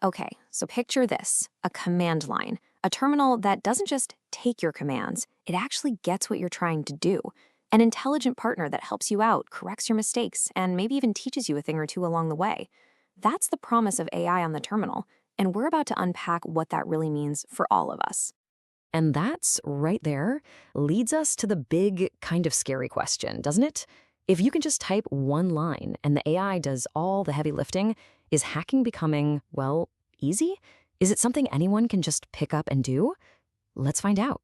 Okay, so picture this, a command line, a terminal that doesn't just take your commands, it actually gets what you're trying to do. An intelligent partner that helps you out, corrects your mistakes, and maybe even teaches you a thing or two along the way. That's the promise of AI on the terminal, and we're about to unpack what that really means for all of us. And that's right there leads us to the big, kind of scary question, doesn't it? If you can just type one line and the AI does all the heavy lifting, is hacking becoming, well, easy? Is it something anyone can just pick up and do? Let's find out.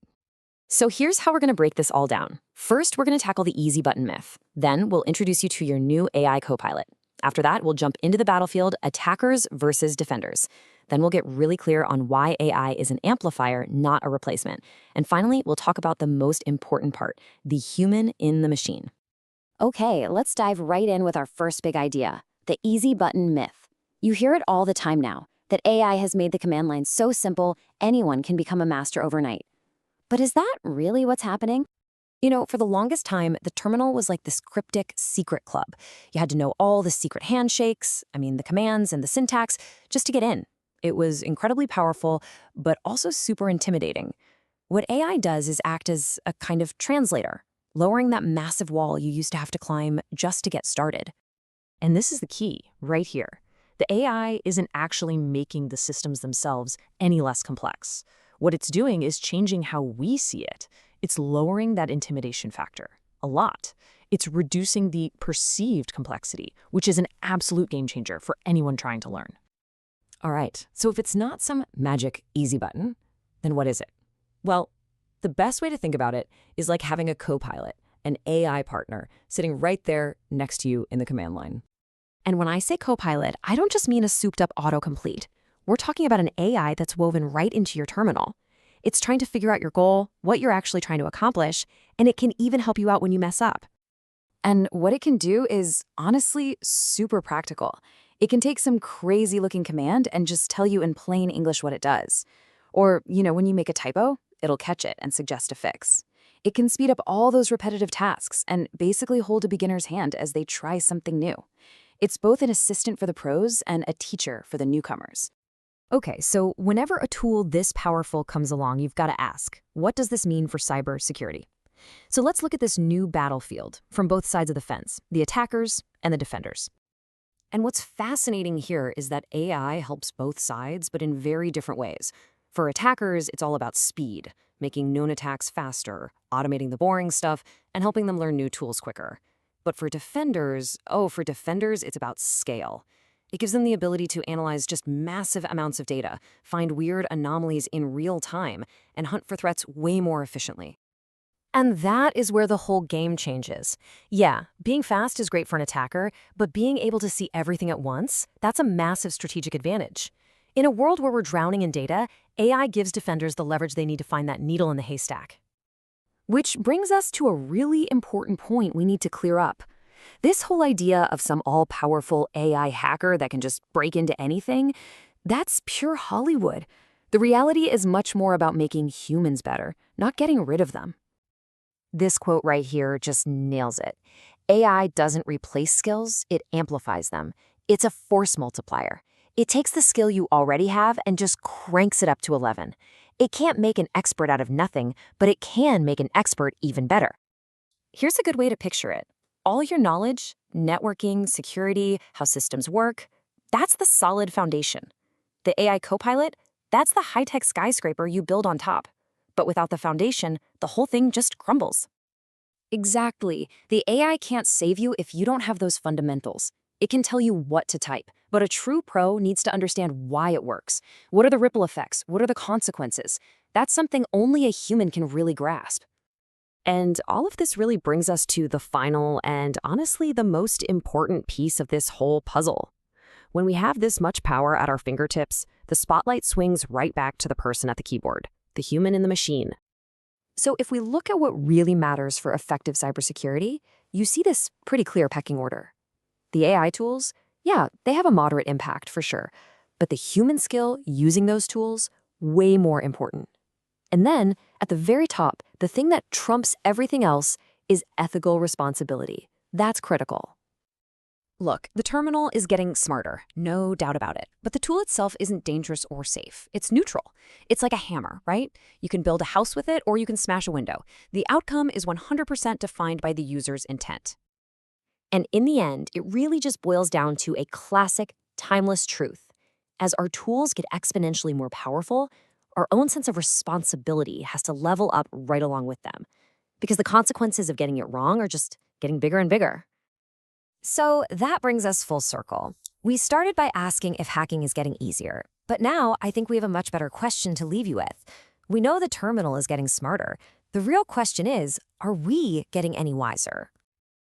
So here's how we're going to break this all down. First, we're going to tackle the easy button myth. Then we'll introduce you to your new AI copilot. After that, we'll jump into the battlefield, attackers versus defenders. Then we'll get really clear on why AI is an amplifier, not a replacement. And finally, we'll talk about the most important part, the human in the machine. Okay, let's dive right in with our first big idea, the easy button myth. You hear it all the time now, that AI has made the command line so simple, anyone can become a master overnight. But is that really what's happening? For the longest time, the terminal was like this cryptic secret club. You had to know all the secret handshakes, the commands and the syntax, just to get in. It was incredibly powerful, but also super intimidating. What AI does is act as a kind of translator, lowering that massive wall you used to have to climb just to get started. And this is the key, right here. The AI isn't actually making the systems themselves any less complex. What it's doing is changing how we see it. It's lowering that intimidation factor a lot. It's reducing the perceived complexity, which is an absolute game changer for anyone trying to learn. All right, so if it's not some magic easy button, then what is it? Well, the best way to think about it is like having a co-pilot, an AI partner, sitting right there next to you in the command line. And when I say co-pilot, I don't just mean a souped-up autocomplete. We're talking about an AI that's woven right into your terminal. It's trying to figure out your goal, what you're actually trying to accomplish, and it can even help you out when you mess up. And what it can do is, honestly, super practical. It can take some crazy-looking command and just tell you in plain English what it does. Or, when you make a typo, it'll catch it and suggest a fix. It can speed up all those repetitive tasks and basically hold a beginner's hand as they try something new. It's both an assistant for the pros and a teacher for the newcomers. Okay, so whenever a tool this powerful comes along, you've got to ask, what does this mean for cybersecurity? So let's look at this new battlefield from both sides of the fence, the attackers and the defenders. And what's fascinating here is that AI helps both sides, but in very different ways. For attackers, it's all about speed, making known attacks faster, automating the boring stuff, and helping them learn new tools quicker. But for defenders, it's about scale. It gives them the ability to analyze just massive amounts of data, find weird anomalies in real time, and hunt for threats way more efficiently. And that is where the whole game changes. Yeah, being fast is great for an attacker, but being able to see everything at once, that's a massive strategic advantage. In a world where we're drowning in data, AI gives defenders the leverage they need to find that needle in the haystack. Which brings us to a really important point we need to clear up. This whole idea of some all-powerful AI hacker that can just break into anything, that's pure Hollywood. The reality is much more about making humans better, not getting rid of them. This quote right here just nails it. AI doesn't replace skills, it amplifies them. It's a force multiplier. It takes the skill you already have and just cranks it up to 11. It can't make an expert out of nothing, but it can make an expert even better. Here's a good way to picture it. All your knowledge, networking, security, how systems work, that's the solid foundation. The AI copilot, that's the high-tech skyscraper you build on top. But without the foundation, the whole thing just crumbles. Exactly. The AI can't save you if you don't have those fundamentals. It can tell you what to type, but a true pro needs to understand why it works. What are the ripple effects? What are the consequences? That's something only a human can really grasp. And all of this really brings us to the final and honestly the most important piece of this whole puzzle. When we have this much power at our fingertips, the spotlight swings right back to the person at the keyboard, the human in the machine. So if we look at what really matters for effective cybersecurity, you see this pretty clear pecking order. The AI tools, yeah, they have a moderate impact for sure, but the human skill using those tools, way more important. And then, at the very top, the thing that trumps everything else is ethical responsibility. That's critical. Look, the terminal is getting smarter, no doubt about it. But the tool itself isn't dangerous or safe. It's neutral. It's like a hammer, right? You can build a house with it or you can smash a window. The outcome is 100% defined by the user's intent. And in the end, it really just boils down to a classic, timeless truth. As our tools get exponentially more powerful, our own sense of responsibility has to level up right along with them. Because the consequences of getting it wrong are just getting bigger and bigger. So that brings us full circle. We started by asking if hacking is getting easier, but now I think we have a much better question to leave you with. We know the terminal is getting smarter. The real question is, are we getting any wiser?